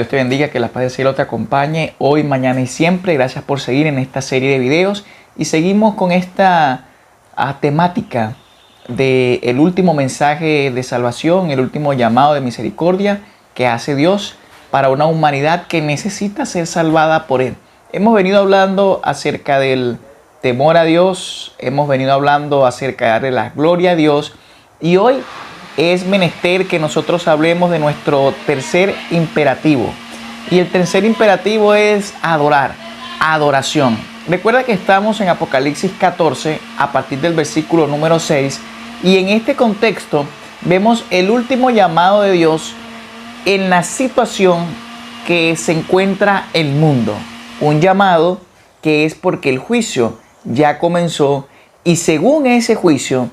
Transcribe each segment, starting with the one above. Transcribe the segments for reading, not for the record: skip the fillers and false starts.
Dios te bendiga, que la paz del cielo te acompañe hoy, mañana y siempre. Gracias por seguir en esta serie de videos y seguimos con esta temática del último mensaje de salvación, el último llamado de misericordia que hace Dios para una humanidad que necesita ser salvada por Él. Hemos venido hablando acerca del temor a Dios, hemos venido hablando acerca de darle la gloria a Dios y hoy es menester que nosotros hablemos de nuestro tercer imperativo. Y el tercer imperativo es adorar, adoración. Recuerda que estamos en Apocalipsis 14 a partir del versículo número 6 y en este contexto vemos el último llamado de Dios en la situación que se encuentra el mundo. Un llamado que es porque el juicio ya comenzó y según ese juicio,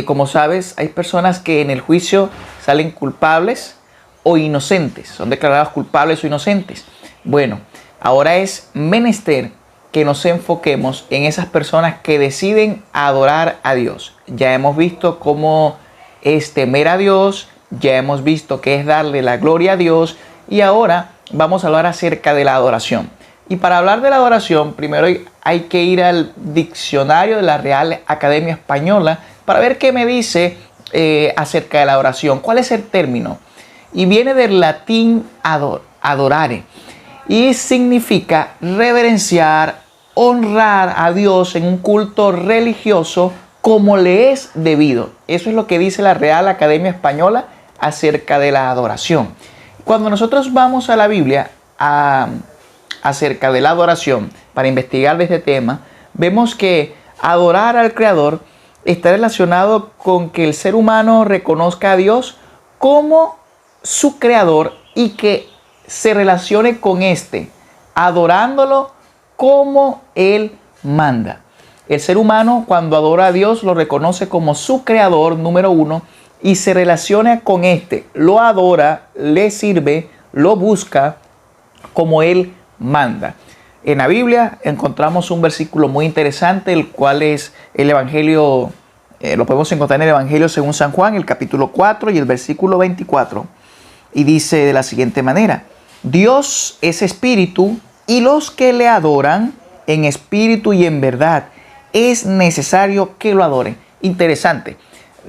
como sabes, hay personas que en el juicio salen culpables o inocentes, son declarados culpables o inocentes. Bueno, ahora es menester que nos enfoquemos en esas personas que deciden adorar a Dios. Ya hemos visto cómo es temer a Dios, ya hemos visto qué es darle la gloria a Dios y ahora vamos a hablar acerca de la adoración. Y para hablar de la adoración, primero hay que ir al diccionario de la Real Academia Española para ver qué me dice acerca de la adoración. ¿Cuál es el término? Y viene del latín adorare. Y significa reverenciar, honrar a Dios en un culto religioso como le es debido. Eso es lo que dice la Real Academia Española acerca de la adoración. Cuando nosotros vamos a la Biblia acerca de la adoración para investigar de este tema, vemos que adorar al Creador está relacionado con que el ser humano reconozca a Dios como su creador y que se relacione con éste, adorándolo como Él manda. El ser humano cuando adora a Dios lo reconoce como su creador número uno y se relaciona con éste, lo adora, le sirve, lo busca como Él manda. En la Biblia encontramos un versículo muy interesante, el cual es el Evangelio, lo podemos encontrar en el Evangelio según San Juan, el capítulo 4 y el versículo 24. Y dice de la siguiente manera: Dios es espíritu y los que le adoran en espíritu y en verdad es necesario que lo adoren. Interesante.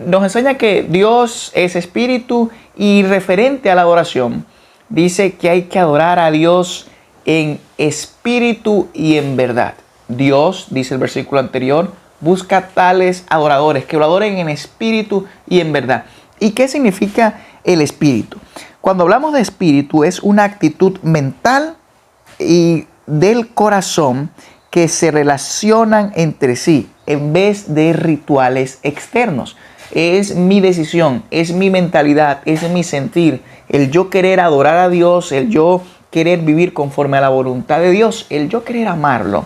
Nos enseña que Dios es espíritu y referente a la adoración, dice que hay que adorar a Dios en espíritu y en verdad. Dios, dice el versículo anterior, busca tales adoradores que lo adoren en espíritu y en verdad. ¿Y qué significa el espíritu? Cuando hablamos de espíritu es una actitud mental y del corazón que se relacionan entre sí en vez de rituales externos. Es mi decisión, es mi mentalidad, es mi sentir, el yo querer adorar a Dios, el yo querer vivir conforme a la voluntad de Dios, el yo querer amarlo.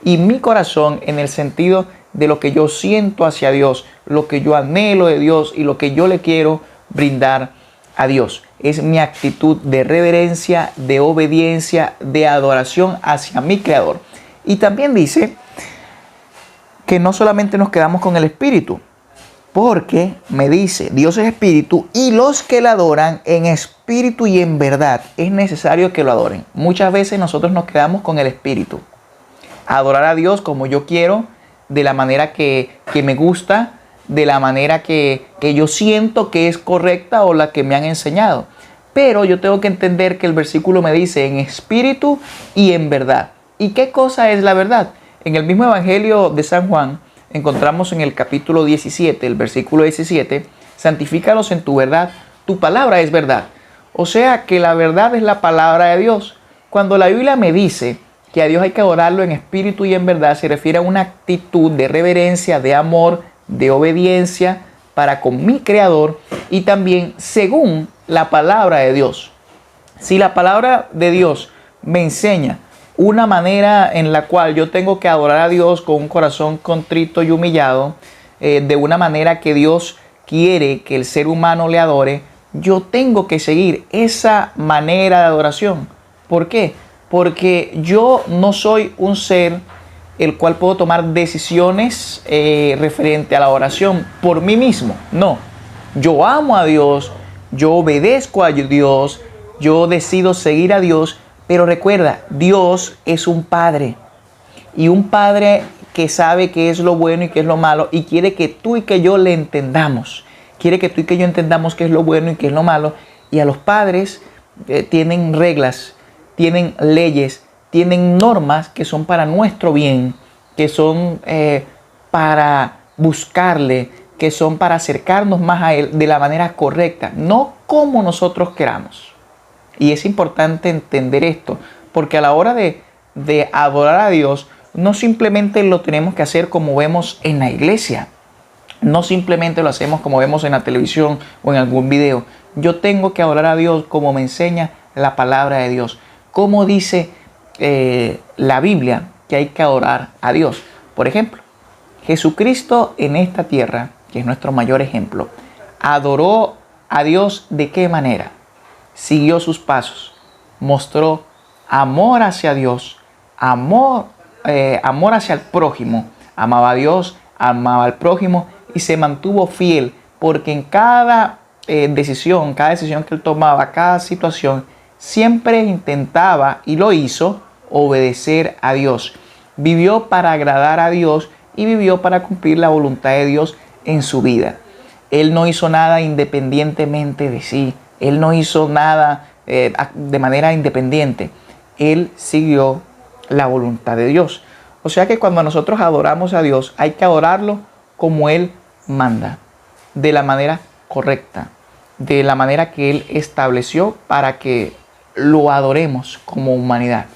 Y mi corazón en el sentido de lo que yo siento hacia Dios, lo que yo anhelo de Dios y lo que yo le quiero brindar a Dios. Es mi actitud de reverencia, de obediencia, de adoración hacia mi Creador. Y también dice que no solamente nos quedamos con el espíritu, porque me dice, Dios es espíritu y los que le adoran en espíritu y en verdad es necesario que lo adoren. Muchas veces nosotros nos quedamos con el espíritu. Adorar a Dios como yo quiero, de la manera que me gusta, de la manera que yo siento que es correcta o la que me han enseñado. Pero yo tengo que entender que el versículo me dice en espíritu y en verdad. ¿Y qué cosa es la verdad? En el mismo Evangelio de San Juan encontramos en el capítulo 17, el versículo 17, santifícalos en tu verdad, tu palabra es verdad. O sea que la verdad es la palabra de Dios. Cuando la Biblia me dice que a Dios hay que adorarlo en espíritu y en verdad, se refiere a una actitud de reverencia, de amor, de obediencia para con mi Creador y también según la palabra de Dios. Si la palabra de Dios me enseña una manera en la cual yo tengo que adorar a Dios con un corazón contrito y humillado, de una manera que Dios quiere que el ser humano le adore, yo tengo que seguir esa manera de adoración. ¿Por qué? Porque yo no soy un ser el cual puedo tomar decisiones referente a la oración por mí mismo. No, yo amo a Dios, yo obedezco a Dios, yo decido seguir a Dios, pero recuerda, Dios es un padre. Y un padre que sabe qué es lo bueno y qué es lo malo y quiere que tú y que yo le entendamos. Quiere que tú y que yo entendamos qué es lo bueno y qué es lo malo. Y a los padres tienen reglas, tienen leyes, tienen normas que son para nuestro bien, que son para buscarle, que son para acercarnos más a Él de la manera correcta, no como nosotros queramos. Y es importante entender esto, porque a la hora de adorar a Dios, no simplemente lo tenemos que hacer como vemos en la iglesia, no simplemente lo hacemos como vemos en la televisión o en algún video. Yo tengo que adorar a Dios como me enseña la palabra de Dios, como dice la Biblia que hay que adorar a Dios. Por ejemplo, Jesucristo en esta tierra, que es nuestro mayor ejemplo, adoró a Dios ¿de qué manera? Siguió sus pasos, mostró amor hacia Dios, amor hacia el prójimo, amaba a Dios, amaba al prójimo y se mantuvo fiel, porque en cada decisión que él tomaba, cada situación, siempre intentaba, y lo hizo, obedecer a Dios. Vivió para agradar a Dios y vivió para cumplir la voluntad de Dios en su vida. Él no hizo nada independientemente de sí. Él no hizo nada de manera independiente. Él siguió la voluntad de Dios. O sea que cuando nosotros adoramos a Dios, hay que adorarlo como Él manda, de la manera correcta, de la manera que Él estableció para que lo adoremos como humanidad,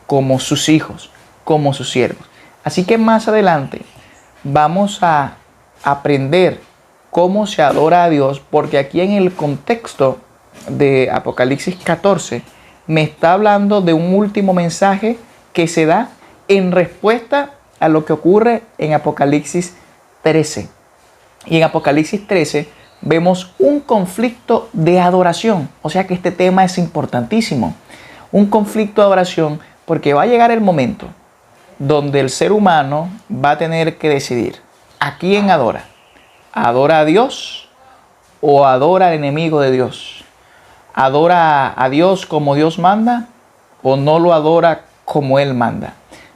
como sus hijos, como sus siervos. Así que más adelante vamos a aprender cómo se adora a Dios, porque aquí en el contexto de Apocalipsis 14 me está hablando de un último mensaje que se da en respuesta a lo que ocurre en Apocalipsis 13. Y en Apocalipsis 13 vemos un conflicto de adoración. O sea que este tema es importantísimo. Un conflicto de adoración porque va a llegar el momento donde el ser humano va a tener que decidir a quién adora. ¿Adora a Dios o adora al enemigo de Dios? ¿Adora a Dios como Dios manda o no lo adora como Él manda?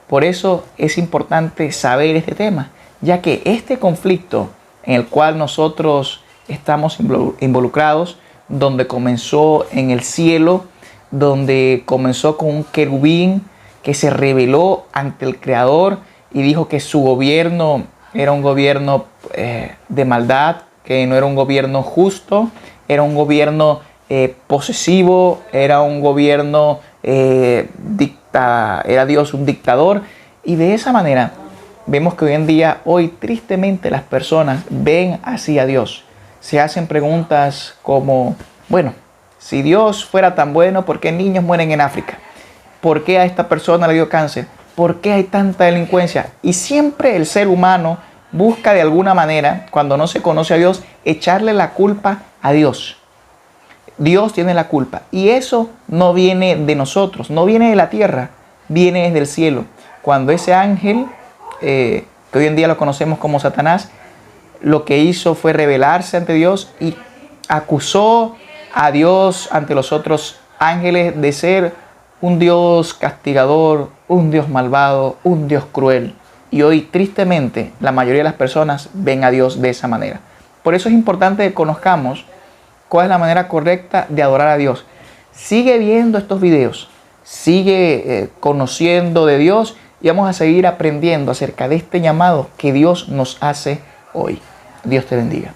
Por eso es importante saber este tema, ya que este conflicto en el cual nosotros estamos involucrados, donde comenzó en el cielo, donde comenzó con un querubín que se rebeló ante el Creador y dijo que su gobierno era un gobierno de maldad, que no era un gobierno justo, era un gobierno posesivo, era un gobierno era Dios un dictador. Y de esa manera vemos que hoy tristemente las personas ven así a Dios. Se hacen preguntas como, bueno, si Dios fuera tan bueno, ¿por qué niños mueren en África? ¿Por qué a esta persona le dio cáncer? ¿Por qué hay tanta delincuencia? Y siempre el ser humano busca de alguna manera, cuando no se conoce a Dios, echarle la culpa a Dios. Dios tiene la culpa. Y eso no viene de nosotros, no viene de la tierra, viene desde el cielo. Cuando ese ángel, que hoy en día lo conocemos como Satanás, lo que hizo fue rebelarse ante Dios y acusó a Dios ante los otros ángeles de ser un Dios castigador, un Dios malvado, un Dios cruel. Y hoy, tristemente, la mayoría de las personas ven a Dios de esa manera. Por eso es importante que conozcamos cuál es la manera correcta de adorar a Dios. Sigue viendo estos videos, sigue conociendo de Dios y vamos a seguir aprendiendo acerca de este llamado que Dios nos hace hoy. Dios te bendiga.